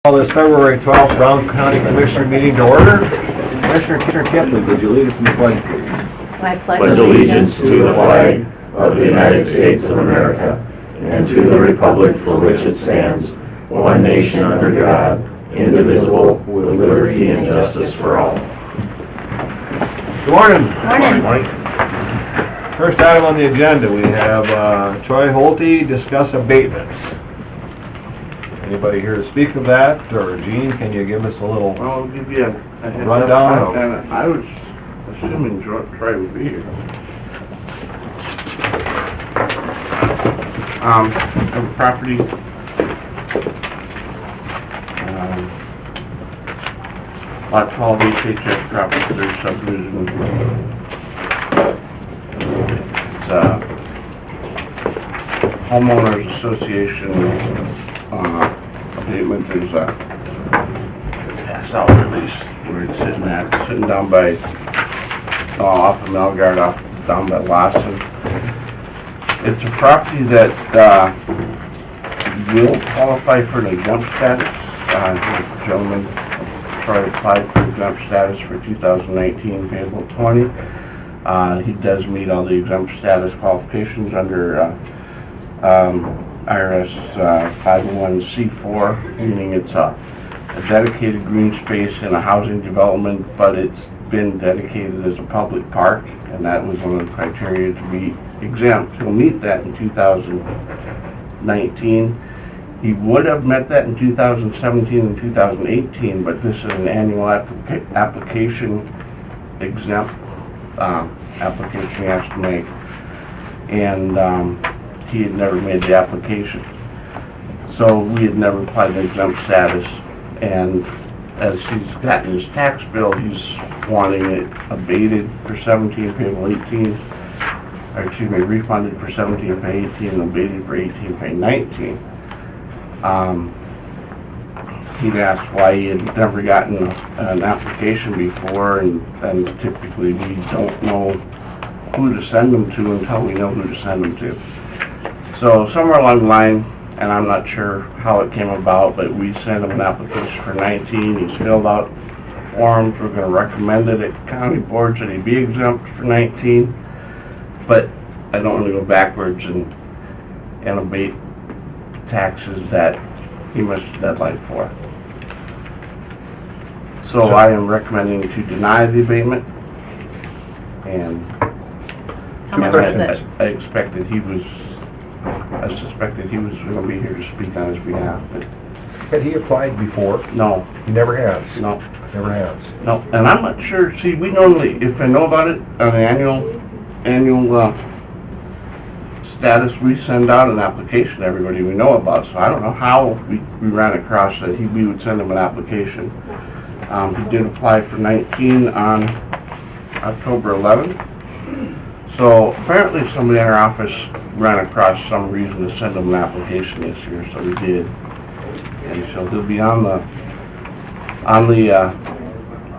Call this February 12th Brown County Commissioner meeting to order. Commissioner Kipley, would you lead us in the pledge, please? I pledge allegiance to the flag of the United States of America and to the republic for which it stands, one nation under God, indivisible, with liberty and justice for all. Good morning. Morning. Mike. First item on the agenda, we have Troy Holte, discuss abatements. Anybody here to speak of that? Or Gene, can you give us a little I'll give you a rundown? I was assuming Troy would be here. The property, lot 12 HHS property for their subdivision. It's homeowners association abatement. There's a pass out release where it's sitting down by off of Melgard, down by Lawson. It's a property that will qualify for an exempt status. The gentleman, Troy, applied for exempt status for 2019 payable 20. He does meet all the exempt status qualifications under IRS 501c4, meaning it's a dedicated green space in a housing development, but it's been dedicated as a public park, and that was one of the criteria to be exempt. He'll meet that in 2019. He would have met that in 2017 and 2018, but this is an annual application exempt application he has to make, and he had never made the application. So we had never applied the exempt status, and as he's gotten his tax bill, he's wanting it abated for 17, payable 18, or excuse me, refunded for 17, pay 18, and abated for 18, pay 19. He'd asked why he had never gotten an application before, and typically we don't know who to send them to until we know who to send them to. So somewhere along the line, and I'm not sure how it came about, but we sent him an application for 19. He's filled out forms. We're going to recommend it at county boards that he be exempt for 19. But I don't want to go backwards and abate taxes that he missed the deadline for. So I am recommending to deny the abatement, and How much is it? I suspected he was going to be here to speak on his behalf, but Had he applied before? no, He never has. no, Never has. no. And I'm not sure, see, we normally, if I know about it on the annual status, we send out an application to everybody we know about, so I don't know how we ran across that we would send him an application. He did apply for 19 on October 11th. So apparently somebody in our office ran across some reason to send him an application this year, so we did. And so he'll be on the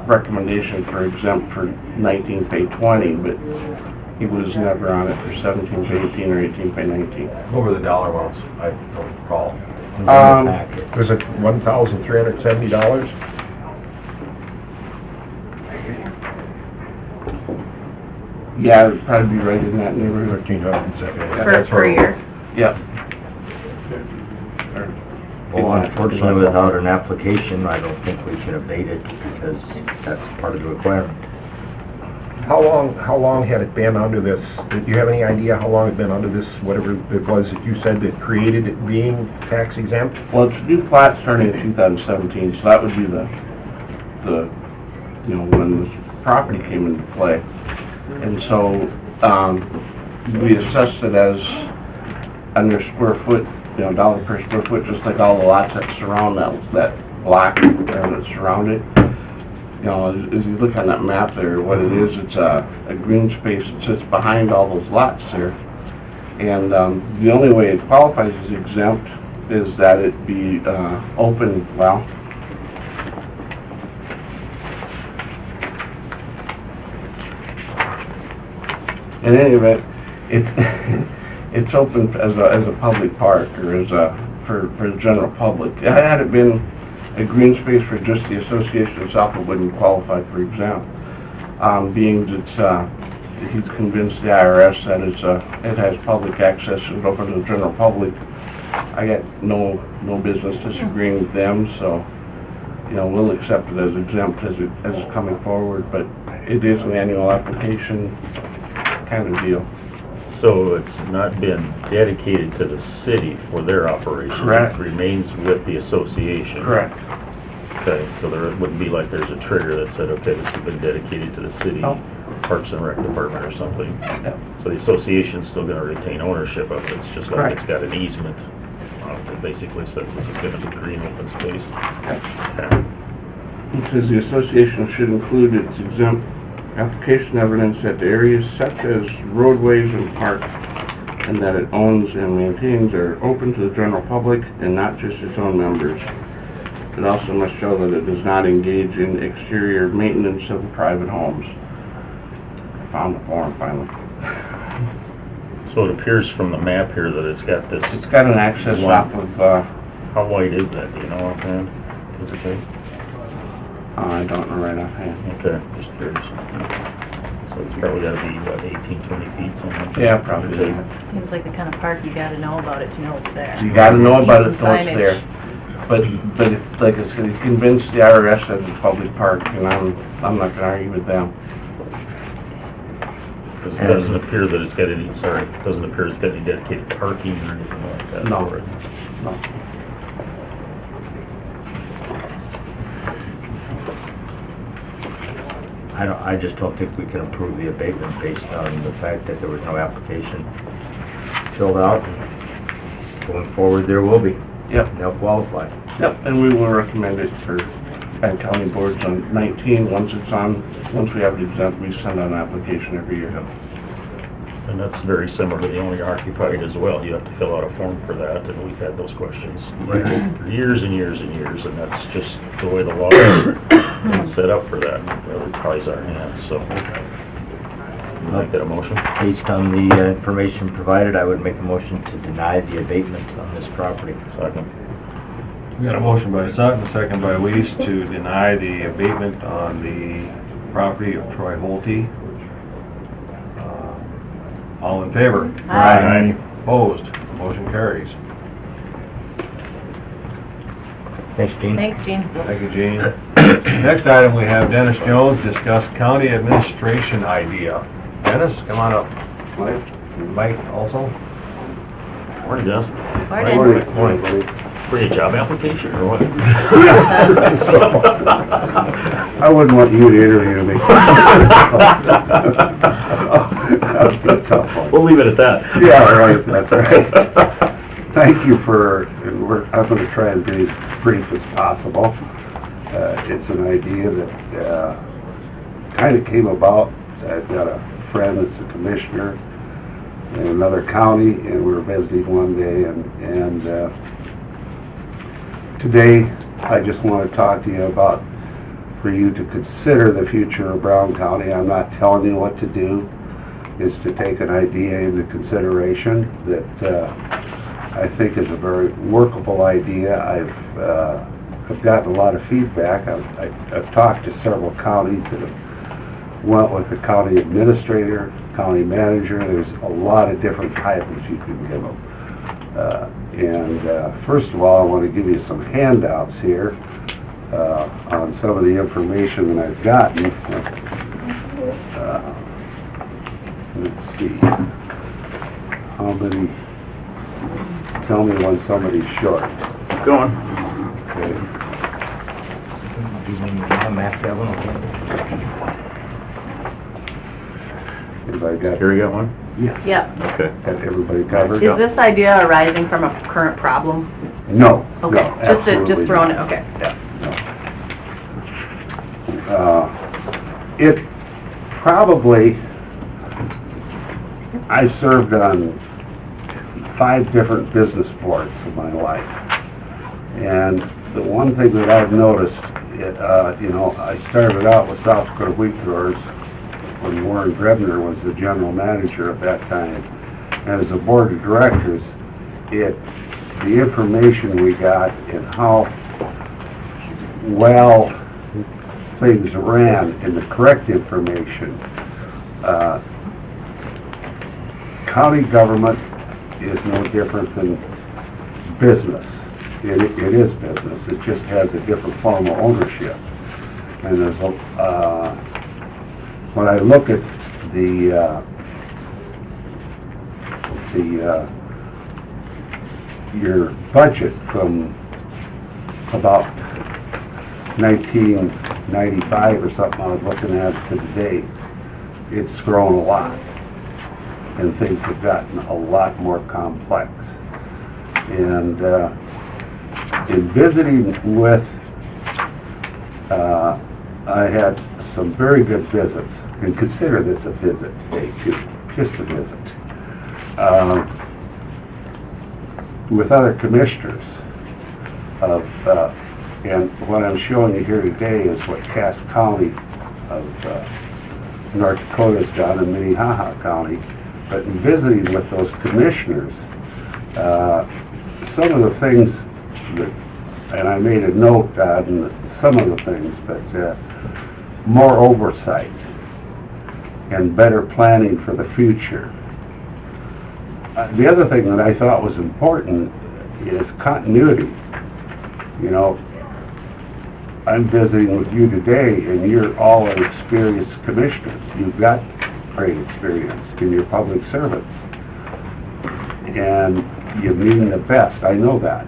recommendation for exempt for 19 pay 20, but he was never on it for 17 pay 18 or 18 pay 19. What were the dollar amounts? I don't recall. Was it $1,370? Yeah, it would probably be right in that neighborhood. $1,370. Per year. Yep. Well, unfortunately, without an application, I don't think we can abate it because that's part of the requirement. How long had it been under this? Do you have any idea how long it had been under this, whatever it was that you said that created it being tax exempt? Well, it's a new plat starting in 2017, so that would be the when this property came into play. And so we assessed it as under square foot, dollar per square foot, just like all the lots that surround that block that surround it. As you look on that map there, what it is, it's a green space that sits behind all those lots there. And the only way it qualifies as exempt is that it be open, well, in any event, it's open as a public park, or as for the general public. Had it been a green space for just the association itself, it wouldn't qualify for exempt. Being that he's convinced the IRS that it has public access and open to the general public, I got no business disagreeing with them, so, you know, we'll accept it as exempt as it's coming forward, but it is an annual application kind of deal. So it's not been dedicated to the city for their operation? Correct. It remains with the association? Correct. Okay, so there wouldn't be like there's a trigger that said, okay, this has been dedicated to the city, No. Parks and Rec Department or something? Yeah. So the association's still gonna retain ownership of it, it's just like Right. it's got an easement, that basically says this is gonna be green open space? Okay. It says the association should include its exempt application evidence that the areas such as roadways and parks and that it owns and maintains are open to the general public and not just its own members. It also must show that it does not engage in exterior maintenance of private homes. I found the form finally. So it appears from the map here that it's got this, It's got an access off of, how wide is that, do you know offhand? Does it say? I don't know right offhand. Okay, just curious. So it's probably gotta be, what, 18, 20 feet, something like that? Yeah, probably. Seems like the kind of park you gotta know about it to know it's there. You gotta know about it Use till it's signage. there. But it's like I said, he's convinced the IRS that it's a public park, and I'm not gonna argue with them. Because it doesn't appear that it's got any, it doesn't appear it's got any dedicated parking or anything like that. No. for it. No. I just don't think we can approve the abatement based on the fact that there was no application filled out. Going forward, there will be. Yep. They'll qualify. Yep, and we will recommend it for county boards on 19. Once we have it exempt, we send out an application every year. And that's very similar to the owner occupied as well. You have to fill out a form for that, and we've had those questions for years and years and years, and that's just the way the law is set up for that. It really ties our hands, so. Make that a motion? Based on the information provided, I would make a motion to deny the abatement on this property. Second. We got a motion by Sutton, a second by Weiss to deny the abatement on the property of Troy Holte. All in favor? Aye. Opposed? Motion carries. Thanks, Gene. Thanks, Gene. Thank you, Gene. Next item, we have Dennis Jones discuss county administration idea. Dennis, come on up. Mike also? Morning, Dennis. Morning. Morning, buddy. For your job application, or what? I wouldn't want you to interview me. That's a tough one. We'll leave it at that. Yeah, right, that's right. Thank you I'm going to try and be as brief as possible. It's an idea that kind of came about. I've got a friend that's a commissioner in another county, and we were visiting one day, and today I just want to talk to you about for you to consider the future of Brown County. I'm not telling you what to do. Is to take an idea into consideration that I think is a very workable idea. I've gotten a lot of feedback. I've talked to several counties that have went with the county administrator, county manager. There's a lot of different titles you can give them. First of all, I want to give you some handouts here on some of the information that I've gotten. Let's see. How many? Tell me when somebody's short. Go on. Okay. Everybody got? Here we got one? Yeah. Yeah. Okay. Got everybody covered? Is this idea arising from a current problem? No. Okay, No, absolutely just throwing it, not. okay. No. It probably, I served on 5 different business boards in my life. And the one thing that I've noticed, I started out with South Dakota Wheat Growers when Warren Grebner was the general manager at that time. And as a board of directors, the information we got and how well things ran and the correct information. County government is no different than business. It is business. It just has a different form of ownership. And there's when I look at your budget from about 1995 or something I was looking at to today, it's grown a lot, and things have gotten a lot more complex. And in visiting with, I had some very good visits, and consider this a visit today too, just a visit, with other commissioners of, and what I'm showing you here today is what Cass County of North Dakota has done in Minnehaha County. But in visiting with those commissioners, some of the things that, and I made a note on some of the things, but more oversight and better planning for the future. The other thing that I thought was important is continuity. You know, I'm visiting with you today, and you're all experienced commissioners. You've got great experience in your public service, and you mean the best. I know that.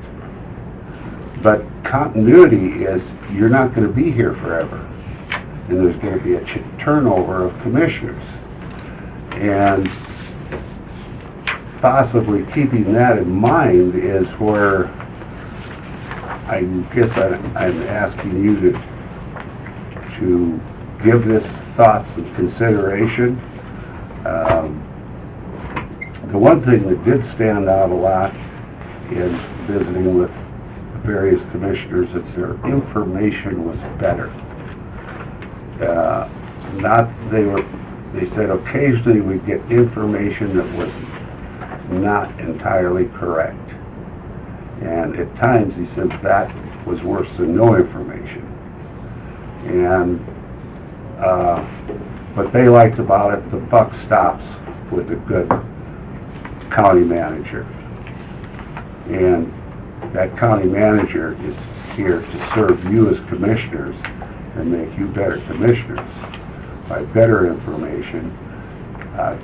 But continuity is you're not going to be here forever, and there's going to be a turnover of commissioners, and possibly keeping that in mind is where I guess I'm asking you to give this thoughts and consideration. The one thing that did stand out a lot in visiting with various commissioners is their information was better. They said occasionally we get information that was not entirely correct. And at times, he said, that was worse than no information. And what they liked about it, the buck stops with a good county manager. And that county manager is here to serve you as commissioners and make you better commissioners by better information.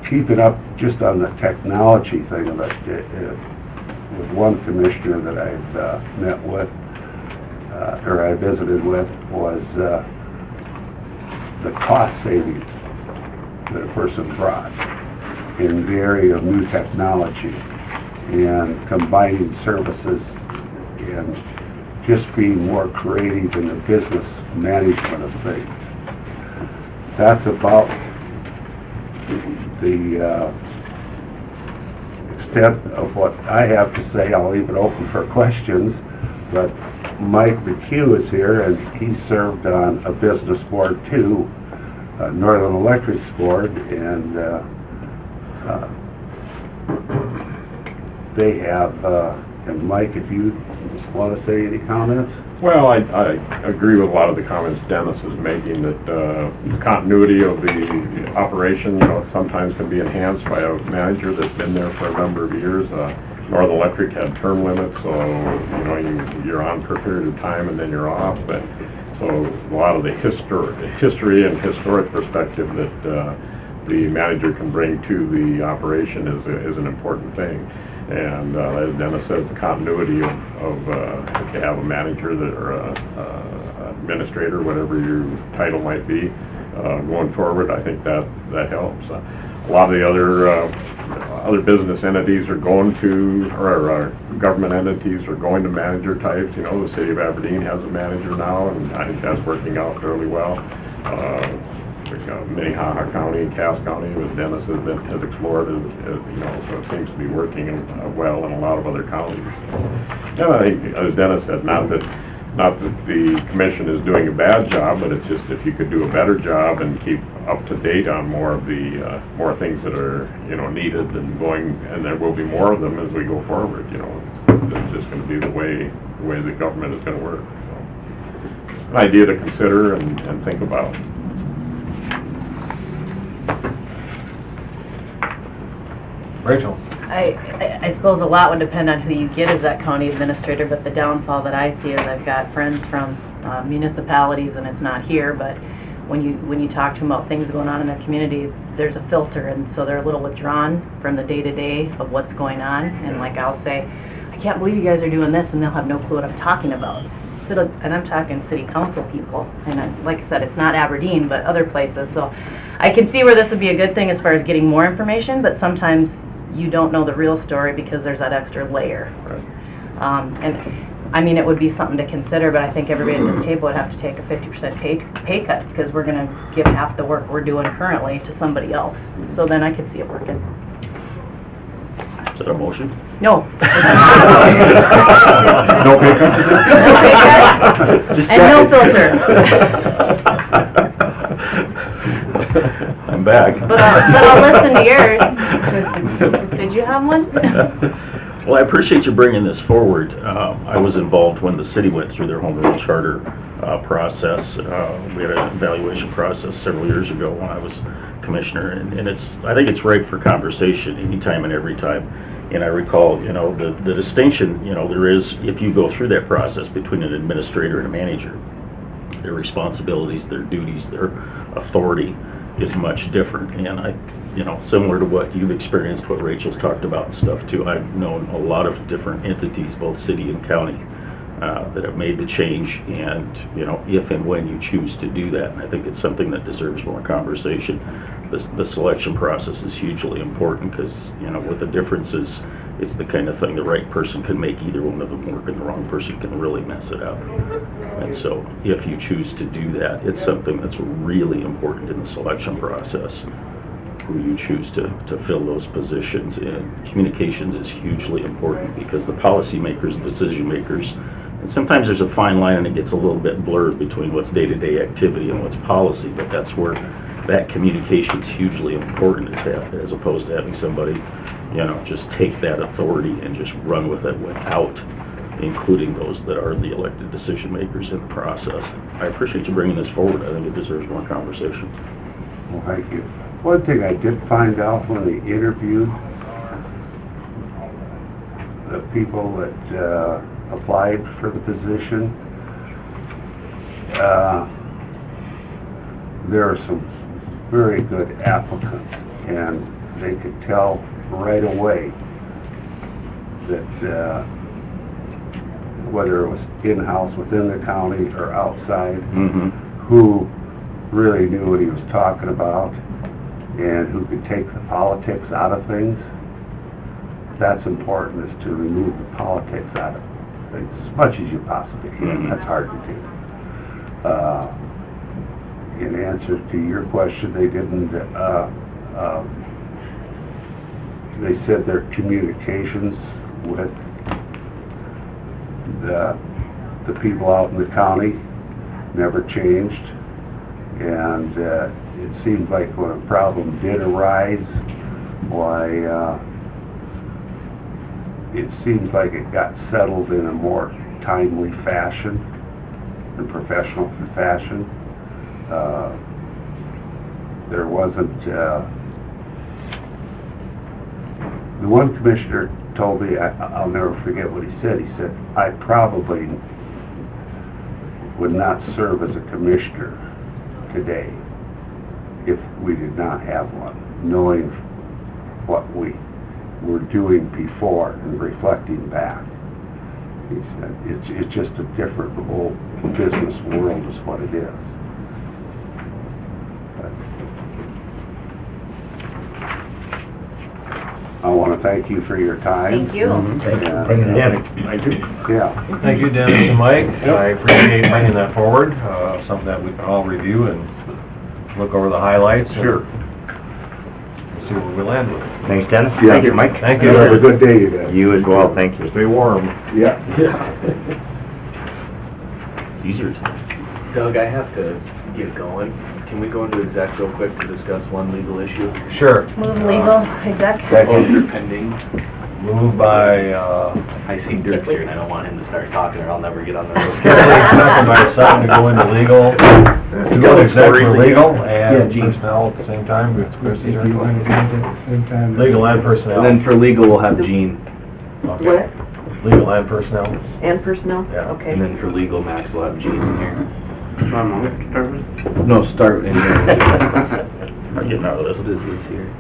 Keeping up just on the technology thing of it, with one commissioner that I've met with, or I visited with, was the cost savings that a person brought in the area of new technology and combining services and just being more creative in the business management of things. That's about the extent of what I have to say. I'll leave it open for questions, but Mike McHugh is here, and he served on a business board too, Northern Electric's board, and they have, and Mike, if you just want to say any comments? Well, I agree with a lot of the comments Dennis is making, that the continuity of the operation, sometimes can be enhanced by a manager that's been there for a number of years. Northern Electric had term limits, so you're on for a period of time and then you're off. But so a lot of the history and historic perspective that the manager can bring to the operation is an important thing. And as Dennis says, the continuity of if you have a manager or administrator, whatever your title might be, going forward, I think that helps. A lot of the other business entities are going to, or government entities are going to manager types. The city of Aberdeen has a manager now, and I think that's working out fairly well. Minnehaha County and Cass Counny, as Dennis has explored, so it seems to be working well in a lot of other counties. And I think, as Dennis said, not that the commission is doing a bad job, but it's just if you could do a better job and keep up to date on more of the more things that are needed and going, and there will be more of them as we go forward. It's just going to be the way the government is going to work. So an idea to consider and think about. Rachel? I suppose a lot would depend on who you get as that county administrator, but the downfall that I see is I've got friends from municipalities, and it's not here, but when you talk to them about things going on in their community, there's a filter, and so they're a little withdrawn from the day-to-day of what's going on, and like I'll say, I can't believe you guys are doing this, and they'll have no clue what I'm talking about. And I'm talking city council people, and like I said, it's not Aberdeen, but other places, so I can see where this would be a good thing as far as getting more information, but sometimes you don't know the real story because there's that extra layer. And I mean, it would be something to consider, but I think everybody at this table would have to take a 50% pay cut because we're going to give half the work we're doing currently to somebody else. So then I could see it working. Is that a motion? No. No pay cut? No pay cut. And no filter. I'm back. But I'll listen to yours. Did you have one? Well, I appreciate you bringing this forward. I was involved when the city went through their home rule charter process. We had an evaluation process several years ago when I was commissioner, and I think it's ripe for conversation anytime and every time. And I recall, the distinction, there is, if you go through that process between an administrator and a manager, their responsibilities, their duties, their authority is much different. And similar to what you've experienced, what Rachel's talked about and stuff too, I've known a lot of different entities, both city and county, that have made the change, and if and when you choose to do that, and I think it's something that deserves more conversation. The selection process is hugely important because, with the differences, it's the kind of thing the right person can make either one of them work and the wrong person can really mess it up. And so if you choose to do that, it's something that's really important in the selection process, who you choose to fill those positions in. Communications is hugely important because the policymakers and decision makers, and sometimes there's a fine line and it gets a little bit blurred between what's day-to-day activity and what's policy, but that's where that communication is hugely important, as opposed to having somebody, just take that authority and just run with it without including those that are the elected decision makers in the process. I appreciate you bringing this forward. I think it deserves more conversation. Well, thank you. One thing I did find out when they interviewed the people that applied for the position, there are some very good applicants, and they could tell right away that whether it was in-house within the county or outside, who really knew what he was talking about and who could take the politics out of things. That's important, is to remove the politics out of things as much as you possibly can. That's hard to do. In answer to your question, they didn't, they said their communications with the people out in the county never changed, and it seemed like when a problem did arise, why it seems like it got settled in a more timely fashion and professional fashion. There wasn't, the one commissioner told me, I'll never forget what he said. He said, I probably would not serve as a commissioner today if we did not have one, knowing what we were doing before and reflecting back. He said, it's just a different whole business world is what it is. I want to thank you for your time. Thank you. Thanks for bringing it in. Thank you. Yeah. Thank you, Dennis and Mike. I appreciate bringing that forward, something that we can all review and look over the highlights. Sure. And see where we land with it. Thanks, Dennis. Yeah. Thank you, Mike. Thank you. Have a good day, you guys. You as well, thank you. Stay warm. Yeah. Easier. Doug, I have to get going. Can we go into exec real quick to discuss one legal issue? Sure. Move legal, exec. Second. Pending Moved by, I see Dirk here and I don't want him to start talking or I'll never get on the road. second by Sutton to go into legal, to go exec for legal and Gene. personnel at the same time. Christie, are you going to do it at the same time? Legal and personnel. And then for legal, we'll have Gene. Okay. Legal and personnel? And personnel? Yeah. Okay. And then for legal, Max will have Gene in here. No, start in here. I'm getting out of this. This is here.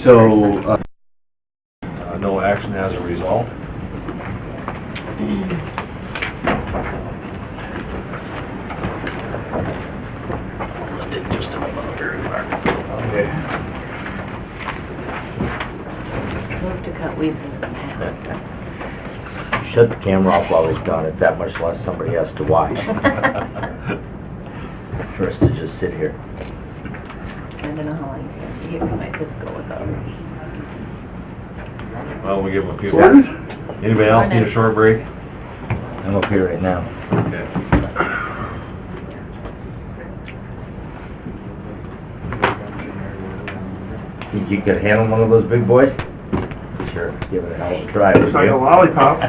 So, No action as a result. Okay. Move to cut weeds in half. Shut the camera off while he's gone, it's that much less somebody has to watch. For us to just sit here. I don't know how long you might just go without. Well, we give them a few minutes. Anybody else need a short break? I'm up here right now. Okay. Think you could handle one of those big boys? Sure, give it a hell of a try. would you? lollipop.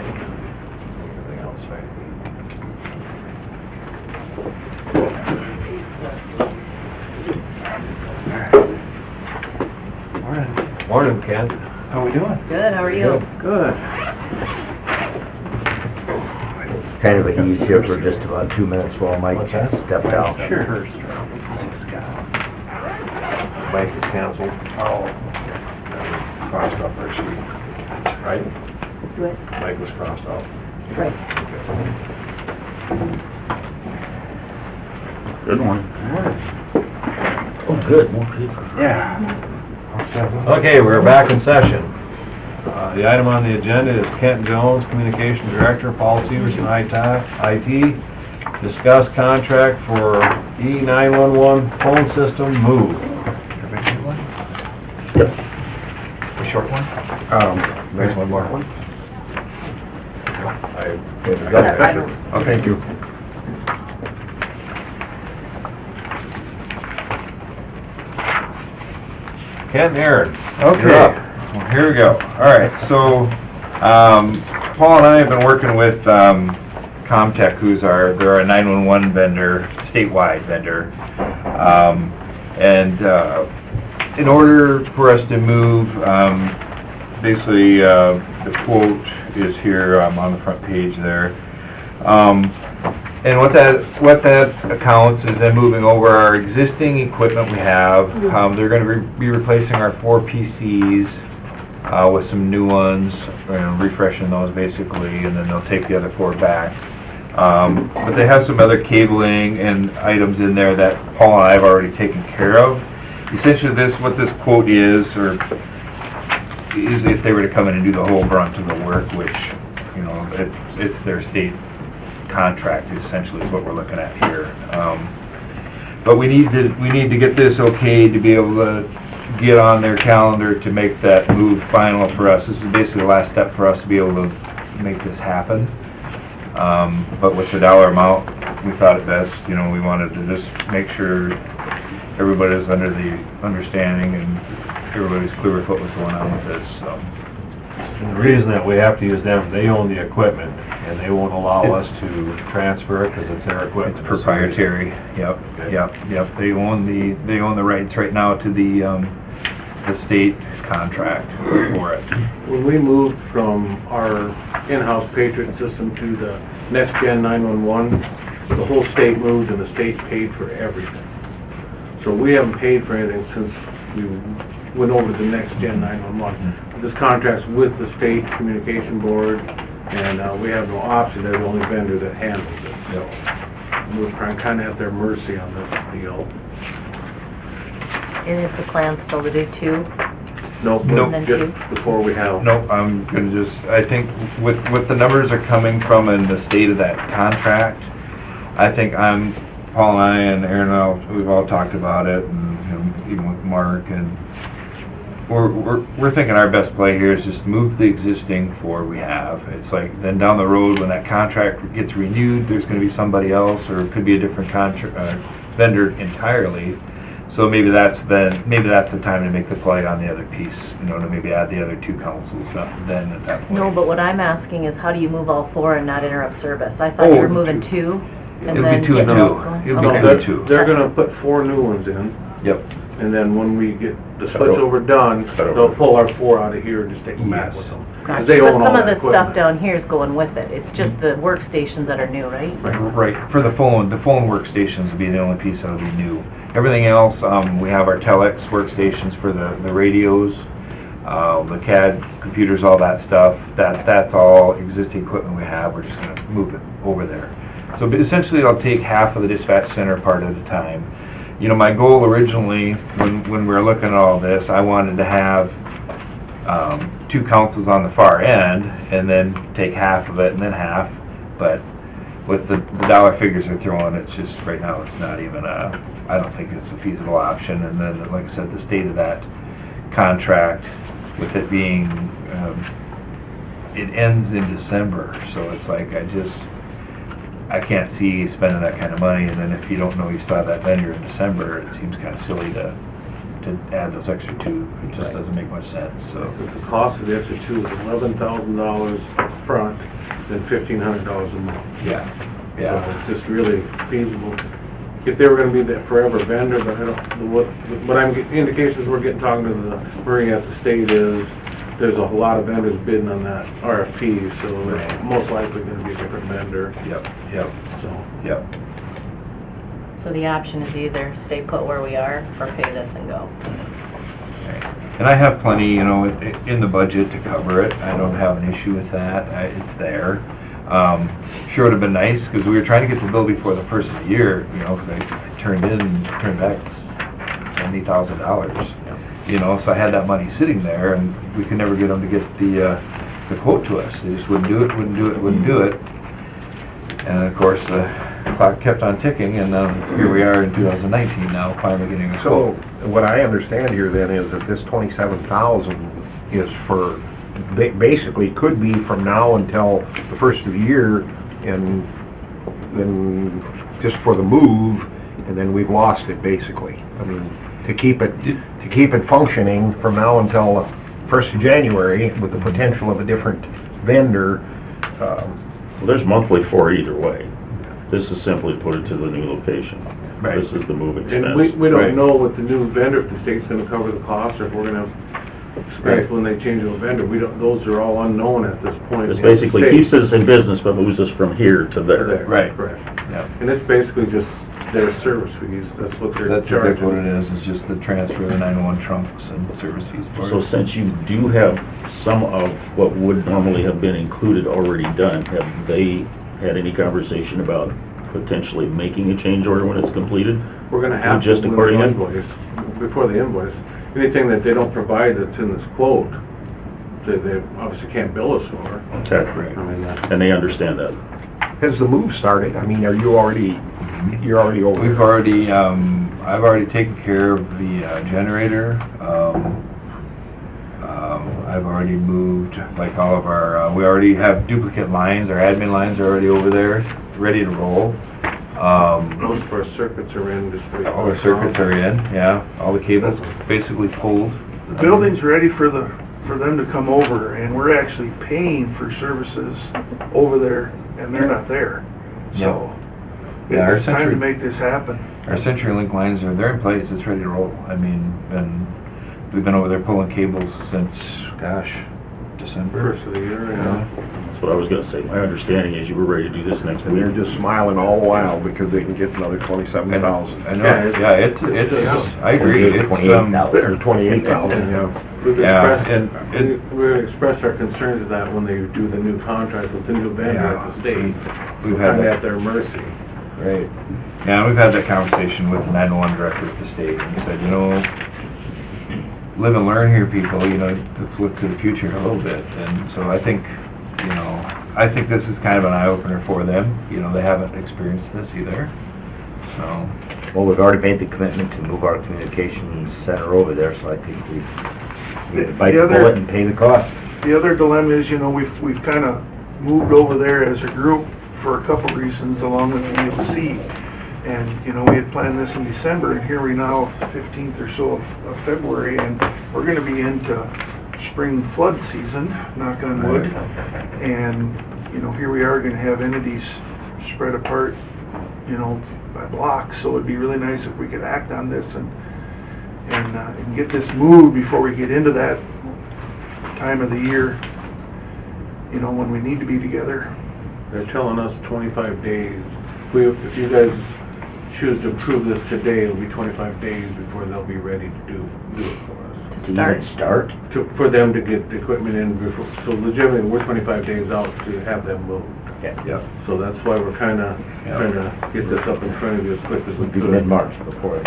Everything else, right? Morning, Ken. How we doing? Good, how are you? Good. Kind of a ease here for just about 2 minutes while Mike What's that? stepped out. Sure. Mike is canceled. Oh. Crossed up our sheet, right? What? Mike was crossed out. Right. Good one. Oh, good, more people. Yeah. Okay, we're back in session. The item on the agenda is Kent Jones, Communication Director, Paul Severson, IT. Discuss contract for E911 phone system move. Yep. A short one? There's one more. Oh, thank you. Ken and Aaron. Okay, You're up. well, here we go. All right, so, Paul and I have been working with, Comtech, who's they're a 911 vendor, statewide vendor. In order for us to move, basically, the quote is here, on the front page there. And what that accounts is them moving over our existing equipment we have. They're going to be replacing our 4 PCs with some new ones, refreshing those basically, and then they'll take the other 4 back. But they have some other cabling and items in there that Paul and I have already taken care of. Essentially, what this quote is if they were to come in and do the whole brunt of the work, which, it's their state contract, essentially, is what we're looking at here. But we need to get this okay to be able to get on their calendar to make that move final for us. This is basically the last step for us to be able to make this happen. But with the dollar amount, we thought it best, we wanted to just make sure everybody's under the understanding and everybody's clear with what was going on with this, so. And the reason that we have to use them, they own the equipment, and they won't allow us to transfer it because it's their equipment. It's proprietary, yep, Okay. yep. They own the rights right now to the state contract for it. When we moved from our in-house Patriot system to the Next Gen 911, the whole state moved and the state paid for everything. So we haven't paid for anything since we went over to the Next Gen 911. This contract's with the state communication board, and we have no option. They're the only vendor that handles it. So we're kind of at their mercy on this deal. And is the plan still to do 2? Nope, Nope. just before we have. Nope, I'm gonna I think with the numbers are coming from and the state of that contract, I think Paul and I and Aaron, we've all talked about it, and even with Mark, and we're thinking our best play here is just move the existing four we have. It's like, then down the road, when that contract gets renewed, there's gonna be somebody else, or it could be a different vendor entirely. So maybe that's the time to make the play on the other piece, to maybe add the other two councils then at that point. No, but what I'm asking is how do you move all four and not interrupt service? I thought you were moving two and It'll then be 2 and get 2. local. It'll be Okay. 2 and 2. They're gonna put 4 new ones in, Yep. and then when we get the switchover done, they'll pull our 4 out of here and just take them back with them. 'Cause Gotcha. they But own all some of that the stuff equipment. down here is going with it. It's just the workstations that are new, right? Right, for the phone workstations would be the only piece that would be new. Everything else, we have our telex workstations for the radios, the CAD computers, all that stuff. That's all existing equipment we have. We're just gonna move it over there. So but essentially, I'll take half of the dispatch center part at a time. My goal originally, when we were looking at all this, I wanted to have 2 councils on the far end, and then take half of it and then half. But with the dollar figures they're throwing, it's just, right now, it's not even I don't think it's a feasible option. And then, like I said, the state of that contract, with it being, it ends in December, so it's like, I can't see spending that kind of money, and then if you don't know you still have that vendor in December, it seems kind of silly to add those extra 2. It just doesn't make much sense, so. The cost of the extra 2 is $11,000 up front, then $1,500 a month. Yeah, So yeah. it's just really feasible. If they were gonna be that forever vendor, but I don't, what I'm getting, indications we're getting talking to the Marine at the state is, there's a lot of vendors bidding on that RFP, so it's most likely gonna be a different vendor, Yep. so. Yep. So the option is either stay put where we are or pay this and go. And I have plenty, in the budget to cover it. I don't have an issue with that. It's there. Sure would have been nice, because we were trying to get the bill before the first of the year, because I turned back $70,000. So I had that money sitting there, and we could never get them to get the quote to us. They just wouldn't do it. And of course, the clock kept on ticking, and here we are in 2019 now, finally getting a So, quote. what I understand here then is that this 27,000 is for, basically could be from now until the first of the year, and then just for the move, and then we've lost it basically. I mean, to keep it functioning from now until the 1st of January with the potential of a different vendor. Well, there's monthly for either way. This is simply put it to the new location. Right. This is the move expense. And we don't Right. know what the new vendor, if the state's gonna cover the cost, or if we're gonna have expense Right. when they change the vendor. Those are all unknown at this point. This basically keeps us in business, but moves us from here to there. Right. Correct. Yeah. And it's basically just their service fees, that's what they're That's charging. what it is just the transfer of the 911 trunks and service fees for So it. since you do have some of what would normally have been included already done, have they had any conversation about potentially making a change order when it's completed? We're gonna have to, Just when according the to- invoice, before the invoice, anything that they don't provide that's in this quote, they obviously can't bill us for. Okay. I mean, And they understand that. Has the move started? I mean, you're already over? We've already, I've already taken care of the generator. I've already moved, like all of our, we already have duplicate lines, our admin lines are already over there, ready to roll. most of our circuits are in, just waiting. All our circuits are in, yeah, all the cables basically pulled. The building's ready for them to come over, and we're actually paying for services over there, and they're not there. So, Yeah, our it's time to Century- make this happen. Our CenturyLink lines they're in place, it's ready to roll. I mean, and we've been over there pulling cables since, gosh, December. First of the year, yeah. That's what I was gonna say. My understanding is you were ready to do this next And they're week. just smiling all the while because they can get another 27,000. I know, Yeah, it's, I agree, it's, 28,000, or 28,000, yeah. We've Yeah, expressed, and we expressed our concerns of that when they do the new contract with the new vendor at the state. we've We're had kind of that, at their mercy. right. Yeah, we've had that conversation with the 911 director at the state, and he said, live and learn here, people, let's look to the future a little bit. And so I think this is kind of an eye-opener for them. They haven't experienced this either, so. Well, we've already made the commitment to move our communications center over there, so I think we've Bite the bullet and pay the cost. The other dilemma is, you know, we've kind of moved over there as a group for a couple reasons along with the ELC. And, you know, we had planned this in December, and here we now, 15th or so of February, and we're going to be into spring flood season, knock on wood. And, you know, here we are going to have entities spread apart, you know, by blocks. So it'd be really nice if we could act on this and get this moved before we get into that time of the year, you know, when we need to be together. They're telling us 25 days. If you guys choose to approve this today, it'll be 25 days before they'll be ready to do it for us. Start? For them to get the equipment in before, so legitimately, we're 25 days out to have them moved. Yeah. So that's why we're kind of trying to get this up in front of you as quick as we Would be could. mid-March before.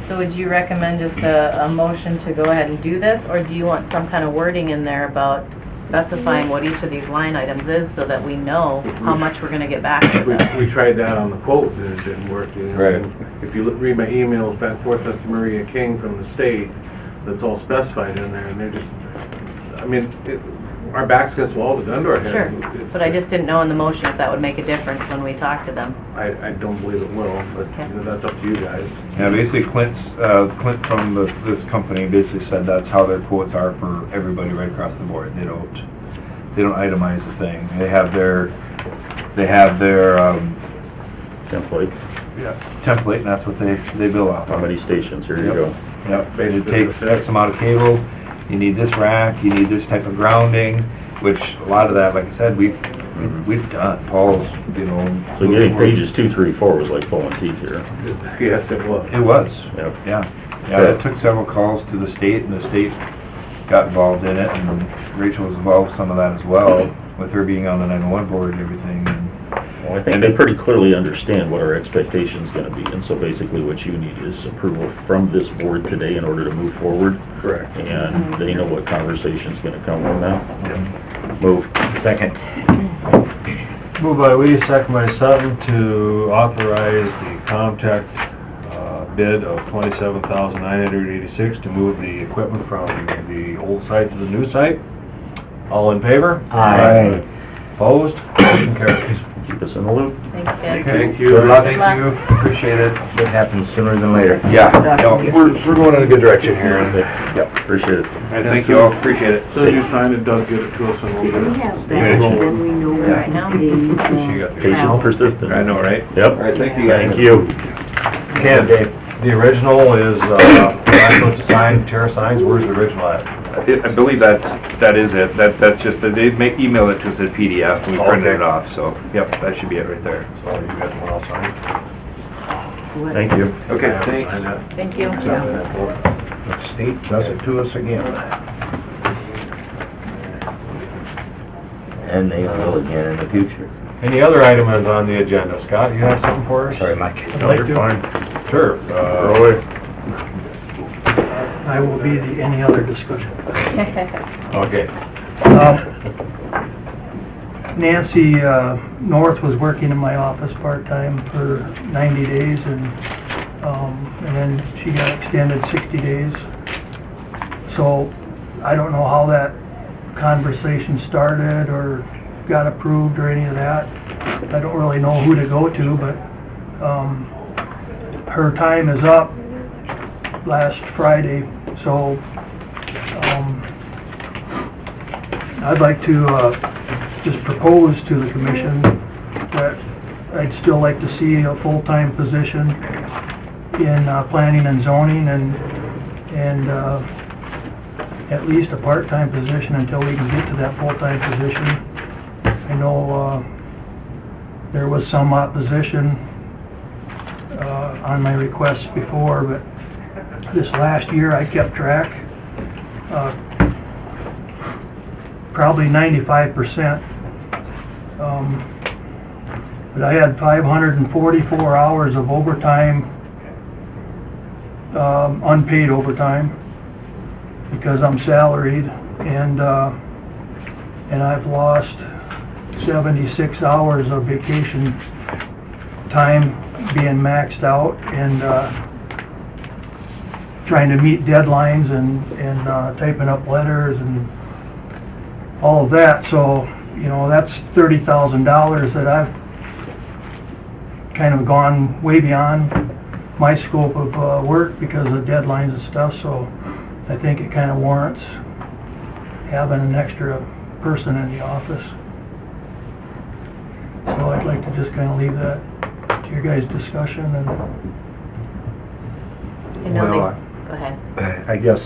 So would you recommend just a motion to go ahead and do this, or do you want some kind of wording in there about specifying what each of these line items is so that we know how much we're going to get back to them? We tried that on the quote, and it didn't work. You know? Right. If you read my emails back and forth, that's Maria King from the state, that's all specified in there, and they're just, I mean, our back's against the wall, the gun to our head. Sure, but I just didn't know in the motion if that would make a difference when we talk to them. I don't believe it will, but Okay. you know, that's up to you guys. Yeah, basically Clint from this company basically said that's how their quotes are for everybody right across the board. They don't itemize the thing. They have their Template, template, and that's what they bill off how of. many stations, here you go. Yep, basically takes X amount of cable, you need this rack, you need this type of grounding, which a lot of that, like I said, we've done. Paul's, you know. So getting pages 2, 3, 4 was like pulling teeth here. Yes, it was. It was, Yep. yeah, it took several calls to the state, and the state got involved in it, and Rachel was involved with some of that as well, with her being on the 911 board and everything, and Well, I think they pretty clearly understand what our expectation's gonna be, and so basically what you need is approval from this board today in order to move forward. Correct. And they know what conversation's gonna come from that. Move. Second. moved by Lee, second by Sutton, to authorize the Comtech bid of $27,986 to move the equipment from the old site to the new site. All in favor? Aye. Opposed? Motion carries. Keep us in the loop. Thanks, Ed. Thank you. Good luck. Thank you, appreciate it. It happens sooner than later. Yeah, we're going in a good direction here, and Yep, appreciate it. thank you all, appreciate it. As soon as you sign it, Doug, get it to us and we'll We get it. have that, when we know Right now. She got the- Patient, persistent. I know, right? Yep. All right, thank you guys. Thank you. Ken, the original is, I'm supposed to sign, Tara signs, where's the original at? I believe that is it. That's just, they email it to us as PDF, and we printed it off, so, yep, that should be it right there. So you guys want all signed? Thank you. Okay, thanks. Thank you. The state does it to us again. And they will again in the future. Any other item is on the agenda? Scott, you have something for us? Sorry, Mike. No, you're fine. Sure, Roy. I will be the any other discussion. Okay. Nancy North was working in my office part-time for 90 days, and then she got extended 60 days. So I don't know how that conversation started or got approved or any of that. I don't really know who to go to, but her time is up last Friday, so I'd like to just propose to the commission that I'd still like to see a full-time position in planning and zoning, and at least a part-time position until we can get to that full-time position. I know there was some opposition on my requests before, but this last year I kept track, probably 95%. But I had 544 hours of overtime, unpaid overtime, because I'm salaried, and I've lost 76 hours of vacation time being maxed out, and trying to meet deadlines and typing up letters and all of that. So, you know, that's $30,000 that I've kind of gone way beyond my scope of work because of deadlines and stuff. So I think it kind of warrants having an extra person in the office. So I'd like to just kind of leave that to your guys' discussion. And You know, Well, go ahead. I guess,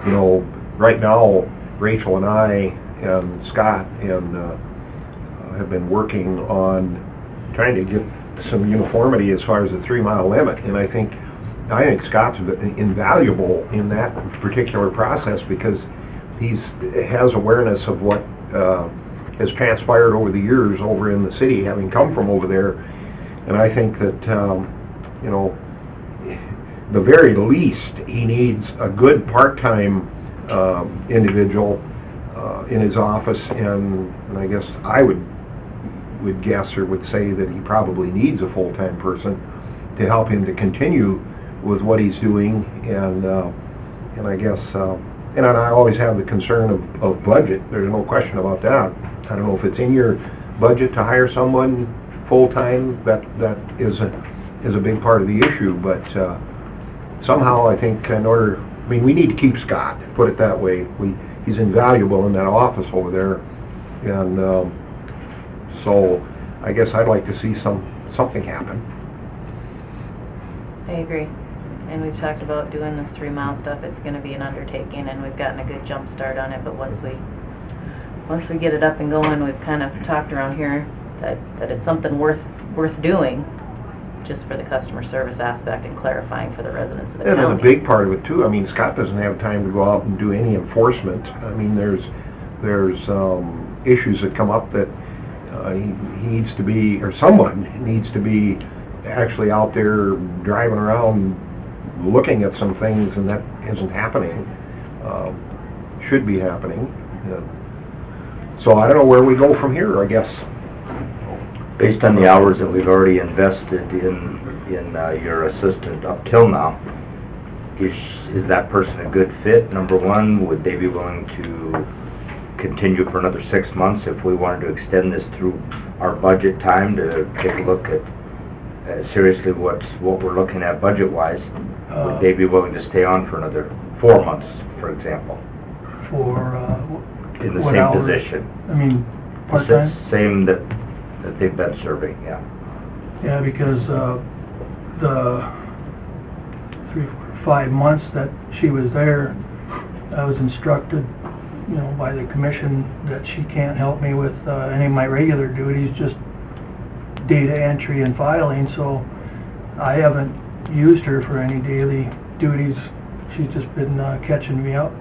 you know, right now, Rachel and I and Scott have been working on trying to get some uniformity as far as the 3-mile limit, and I think Scott's invaluable in that particular process because he has awareness of what has transpired over the years over in the city, having come from over there, and I think that, you know, the very least, he needs a good part-time individual in his office, and I guess I would guess or would say that he probably needs a full-time person to help him to continue with what he's doing, and I guess, and I always have the concern of budget. There's no question about that. I don't know if it's in your budget to hire someone full-time. That is a big part of the issue, but somehow I think in order, I mean, we need to keep Scott, put it that way. He's invaluable in that office over there, and so I guess I'd like to see something happen. I agree. And we've talked about doing this 3-mile stuff. It's going to be an undertaking, and we've gotten a good jump start on it. But once we get it up and going, we've kind of talked around here that it's something worth doing, just for the customer service aspect and clarifying for the residents of the county. And a big part of it too, I mean, Scott doesn't have time to go out and do any enforcement. I mean, there's issues that come up that he needs to be, or someone needs to be actually out there driving around looking at some things, and that isn't happening. Should be happening. So I don't know where we go from here, I guess. Based on the hours that we've already invested in your assistant up till now, is that person a good fit? Number one, would they be willing to continue for another 6 months if we wanted to extend this through our budget time to take a look at seriously what we're looking at budget-wise? Would they be willing to stay on for another 4 months, for example? for In the what same hours? position? I mean, part-time? Same that they've been serving, yeah. Yeah, because the 3, 4, 5 months that she was there, I was instructed, you know, by the commission that she can't help me with any of my regular duties, just data entry and filing, so I haven't used her for any daily duties. She's just been catching me up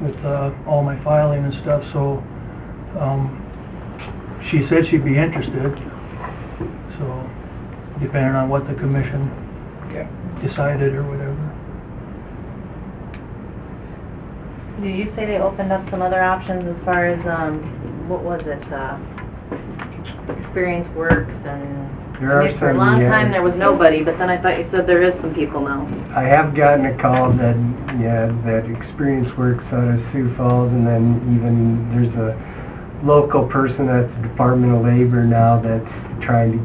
with all my filing and stuff, so she said she'd be interested, so depending on what the commission decided or whatever. Did you say they opened up some other options as far as, what was it, Experience Works and... There are For a some, long yeah. time there was nobody, but then I thought you said there is some people now. I have gotten a call that, that Experience Works out of Sioux Falls, and then even there's a local person at the Department of Labor now that's trying to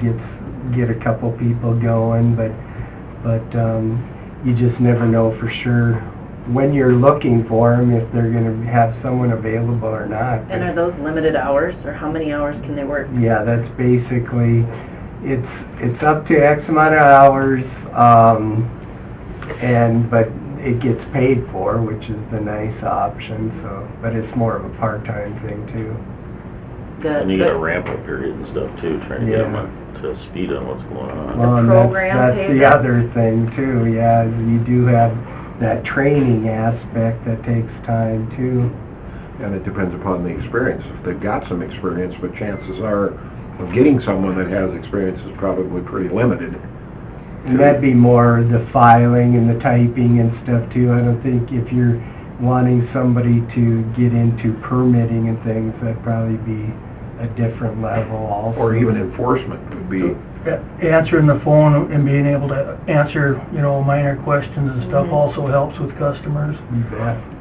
get a couple people going, but you just never know for sure when you're looking for them if they're going to have someone available or not. And are those limited hours, or how many hours can they work? Yeah, that's basically, it's up to X amount of hours, but it gets paid for, which is the nice option, so, but it's more of a part-time thing too. And you got a ramp-up period and stuff too, trying to get them up to speed on what's going on. Well, and program that's pays the it? other thing too, yeah, you do have that training aspect that takes time too. And it depends upon the experience. If they've got some experience, but chances are of getting someone that has experience is probably pretty limited. And that'd be more the filing and the typing and stuff too. I don't think if you're wanting somebody to get into permitting and things, that'd probably be a different level also. Or even enforcement would be answering the phone and being able to answer, minor questions and stuff also helps with customers.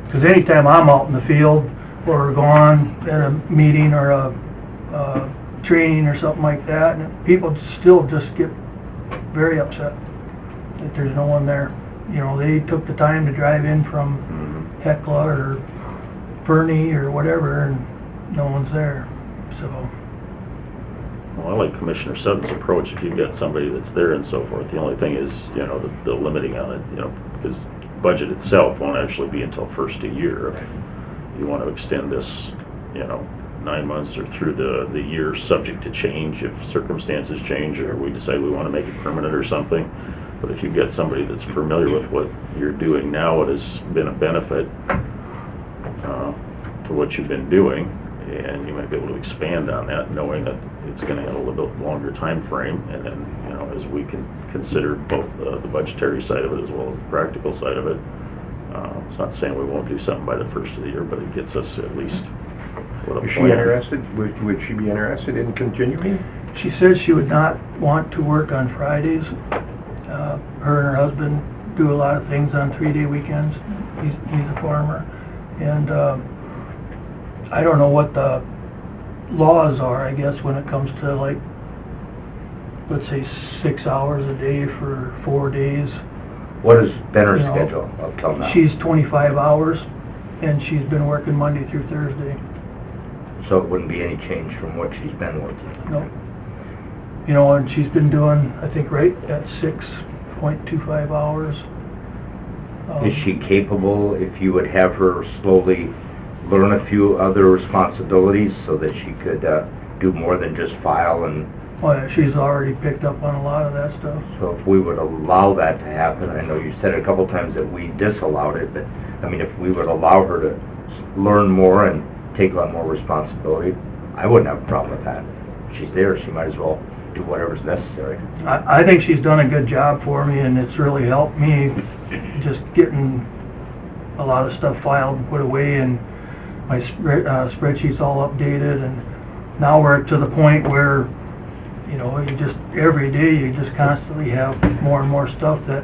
Because anytime I'm out in the field or gone at a meeting or a training or something like that, and people still just get very upset that there's no one there. They took the time to drive in from Hecla or Fernie or whatever, and no one's there, so. Well, I like Commissioner Sutton's approach. If you've got somebody that's there and so forth, the only thing is, the limiting on it, because budget itself won't actually be until first of year. If you want to extend this, 9 months or through the year, subject to change if circumstances change or we decide we want to make it permanent or something. But if you've got somebody that's familiar with what you're doing now, it has been a benefit to what you've been doing, and you might be able to expand on that, knowing that it's going to have a little bit longer time frame, and then, as we can consider both the budgetary side of it as well as the practical side of it. It's not saying we won't do something by the first of the year, but it gets us at least with a Is she plan. interested, would she be interested in continuing? She says she would not want to work on Fridays. Her and her husband do a lot of things on 3-day weekends. He's a farmer. And I don't know what the laws are, I guess, when it comes to, like, let's say 6 hours a day for 4 days. What has been her schedule up till now? She's 25 hours, and she's been working Monday through Thursday. So it wouldn't be any change from what she's been working? No. And she's been doing, I think, right at 6.25 hours. Is she capable, if you would have her slowly learn a few other responsibilities so that she could do more than just file and... Well, yeah, she's already picked up on a lot of that stuff. So if we would allow that to happen, I know you said a couple times that we disallowed it, but I mean, if we would allow her to learn more and take on more responsibility, I wouldn't have a problem with that. If she's there, she might as well do whatever's necessary. I think she's done a good job for me, and it's really helped me just getting a lot of stuff filed and put away, and my spreadsheet's all updated, and now we're to the point where, you just, every day, you just constantly have more and more stuff that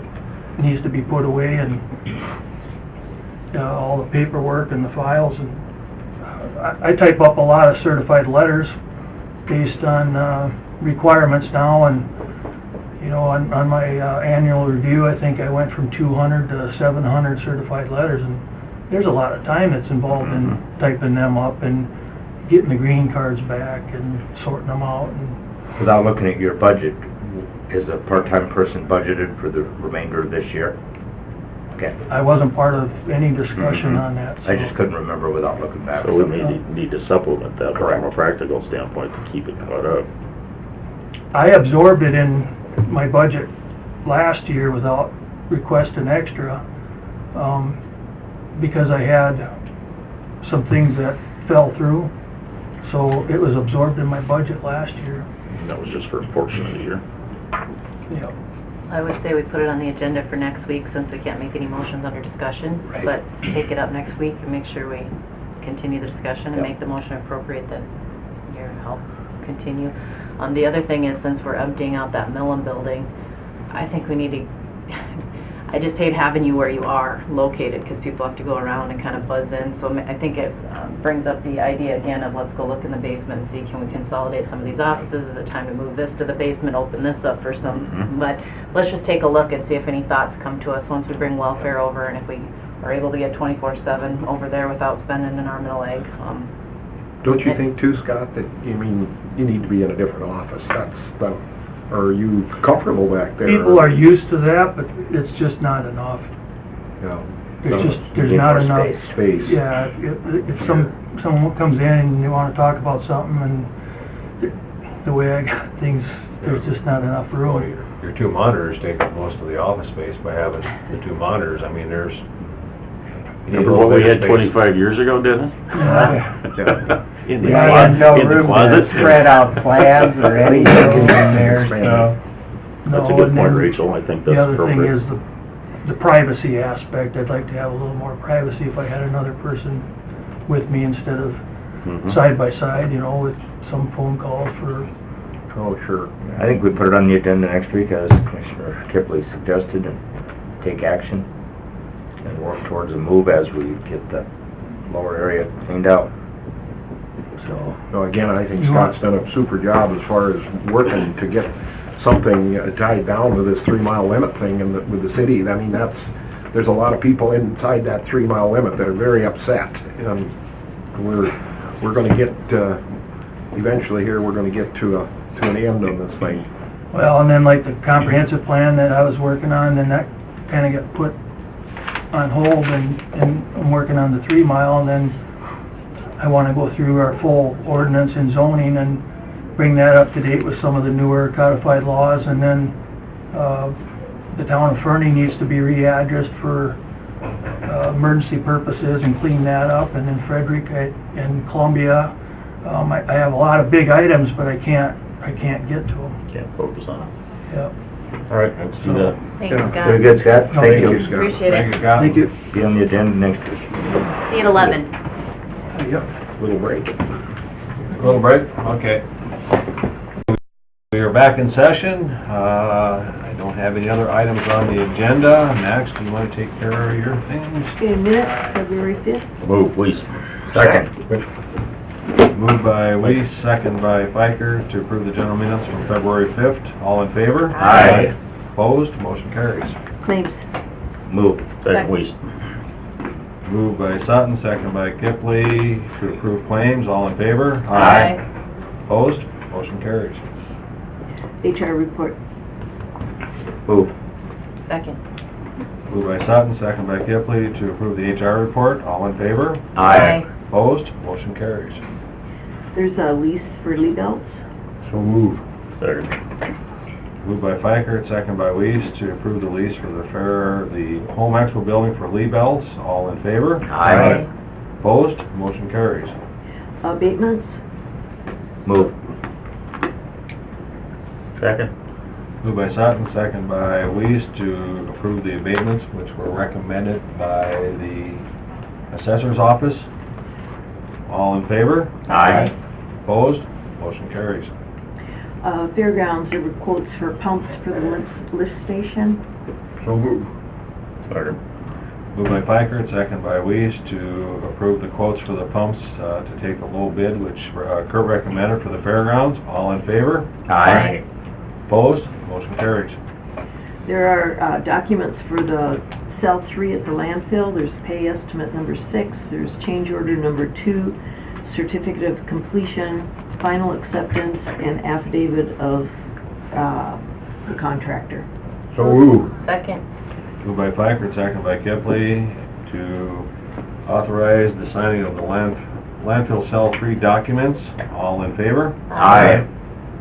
needs to be put away, and all the paperwork and the files, and I type up a lot of certified letters based on requirements now, and on my annual review, I think I went from 200 to 700 certified letters, and there's a lot of time that's involved in typing them up and getting the green cards back and sorting them out. And without looking at your budget, is a part-time person budgeted for the remainder of this year? Okay. I wasn't part of any discussion on that. So. I just couldn't remember without looking back. So we may need to supplement that from a practical standpoint to keep it caught up. I absorbed it in my budget last year without requesting extra, because I had some things that fell through, so it was absorbed in my budget last year. And that was just for a portion of the year? Yeah. I would say we put it on the agenda for next week, since we can't make any motions under discussion, but take it up next week and make sure we continue the discussion and make the motion appropriate that your help continue. The other thing is, since we're emptying out that Millen building, I think we need to, I just hate having you where you are located, because people have to go around and kind of buzz in, so I think it brings up the idea again of let's go look in the basement and see, can we consolidate some of these offices? Is it time to move this to the basement, open this up for some, but let's just take a look and see if any thoughts come to us once we bring welfare over, and if we are able to get 24/7 over there without spending an arm and a leg. Don't you think too, Scott, that, you need to be in a different office? Are you comfortable back there? People are used to that, but it's just not enough. Yeah. There's not enough space. Yeah, if someone comes in and you want to talk about something, and the way I got things, there's just not enough room. Your two monitors take up most of the office space by having the two monitors. I mean, there's... Remember what we had 25 years ago, Dennis? In the I had no room closet. to spread out plans or anything in there, so... That's a good point, Rachel. I think that's the other appropriate. thing is the privacy aspect. I'd like to have a little more privacy if I had another person with me instead of side by side, with some phone calls for Oh, sure. I think we put it on the agenda next week, as Commissioner Kipley suggested, and take action and work towards a move as we get the lower area cleaned out. So, No, again, I think Scott's done a super job as far as working to get something tied down to this 3-mile limit thing with the city. I mean, there's a lot of people inside that 3-mile limit that are very upset. We're going to get, eventually here, we're going to get to an end on this thing. Well, and then like the comprehensive plan that I was working on, then that kind of got put on hold, and I'm working on the 3-mile, and then I want to go through our full ordinance and zoning and bring that up to date with some of the newer codified laws, and then the town of Fernie needs to be readdressed for emergency purposes and clean that up, and then Frederick and Columbia. I have a lot of big items, but I can't get to them. Can't focus on it. Yep. All right, let's do that. Thanks, Scott. very good, Scott. No, Thank you. Scott. Appreciate Thank it. you, Scott. Thank you. Be on the agenda next week. See you at 11. Yep. Little break. Little break? Okay. We are back in session. I don't have any other items on the agenda. Max, do you want to take care of your things? Okay, minutes, February 5th. Move, please. Second. Moved by Weiss, second by Fiker, to approve the general minutes from February 5th. All in favor? Aye. Opposed? Motion carries. Claims. Move. Second, Weiss. Moved by Sutton, second by Kipley, to approve claims. All in favor? Aye. Opposed? Motion carries. HR report. Move. Second. Moved by Sutton, second by Kipley, to approve the HR report. All in favor? Aye. Opposed? Motion carries. There's a lease for Lee belts. So move. Second. Moved by Fiker, second by Weiss, to approve the lease for the Home Expo building for Lee Belts. All in favor? Aye. Opposed? Motion carries. Abatements. Move. Second. Moved by Sutton, second by Weiss, to approve the abatements which were recommended by the assessor's office. All in favor? Aye. Opposed? Motion carries. Fairgrounds, there were quotes for pumps for the lift station. So move. Second. Moved by Fiker, second by Weiss, to approve the quotes for the pumps to take a low bid, which Kurt recommended for the fairgrounds. All in favor? Aye. Opposed? Motion carries. There are documents for the cell 3 at the landfill. There's pay estimate number 6. There's change order number 2, certificate of completion, final acceptance, and affidavit of the contractor. So move. Second. Moved by Fiker, second by Kipley, to authorize the signing of the landfill cell 3 documents. All in favor? Aye.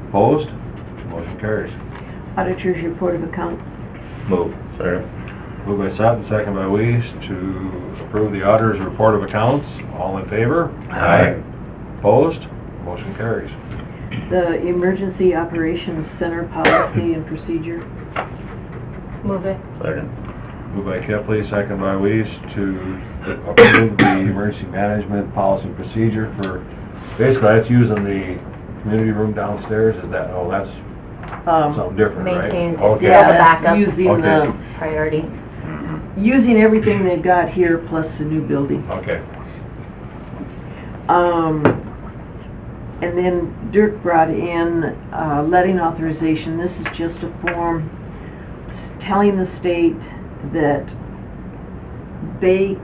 Opposed? Motion carries. Auditor's report of accounts. Move. Second. Moved by Sutton, second by Weiss, to approve the auditor's report of accounts. All in favor? Aye. Opposed? Motion carries. The emergency operations center policy and procedure. Move it. Second. Moved by Kipley, second by Weiss, to approve the emergency management policy and procedure for, basically that's using the community room downstairs. Is that, oh, that's something different, right? Maintain, Okay. yeah, the backup Using Okay. priority. using everything they've got here plus the new building. Okay. And then Dirk brought in letting authorization. This is just a form telling the state that they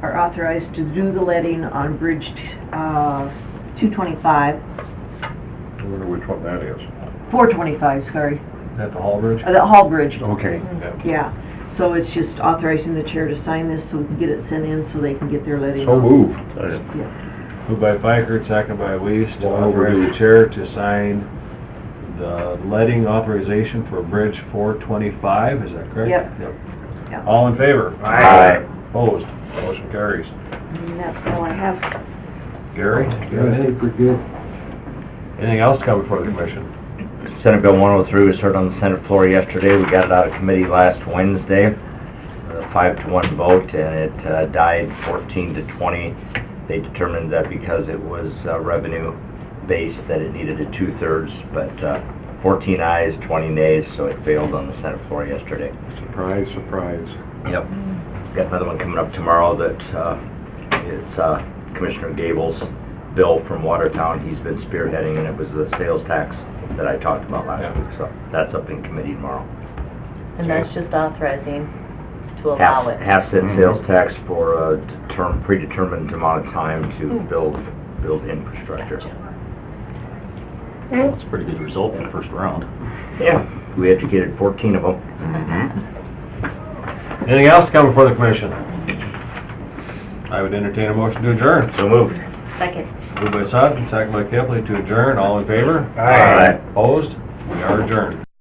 are authorized to do the letting on Bridge 225, I wonder which one that is. 425, sorry, Is that the Hall Bridge? the Hall Bridge. Okay. Yeah, so it's just authorizing the chair to sign this so we can get it sent in so they can get their letting. So on. move. Second. Yeah. Moved by Fiker, second by Weiss, to Well authorize overdue. the chair to sign the letting authorization for Bridge 425, is that correct? Yep. Yeah. All in favor? Aye. Opposed? Motion carries. And that's all I have. Gary, you have anything? Pretty good. Anything else to come before the commission? Senate Bill 103 was heard on the Senate floor yesterday. We got it out of committee last Wednesday, 5-1 vote, and it died 14-20. They determined that because it was revenue base that it needed a 2/3, but 14 ayes, 20 nays, so it failed on the Senate floor yesterday. Surprise, surprise. Yep. Got another one coming up tomorrow that is Commissioner Gable's bill from Watertown. He's been spearheading, and it was the sales tax that I talked about last week, so that's up in committee tomorrow. And that's just authorizing to allow it. Half-cent sales tax for a predetermined amount of time to build infrastructure. That's a pretty good result in the first round. Yeah, we educated 14 of them. Anything else to come before the commission? I would entertain a motion to adjourn. So moved. Second. Moved by Sutton, second by Kepley to adjourn. All in favor? Aye. Opposed? We are adjourned.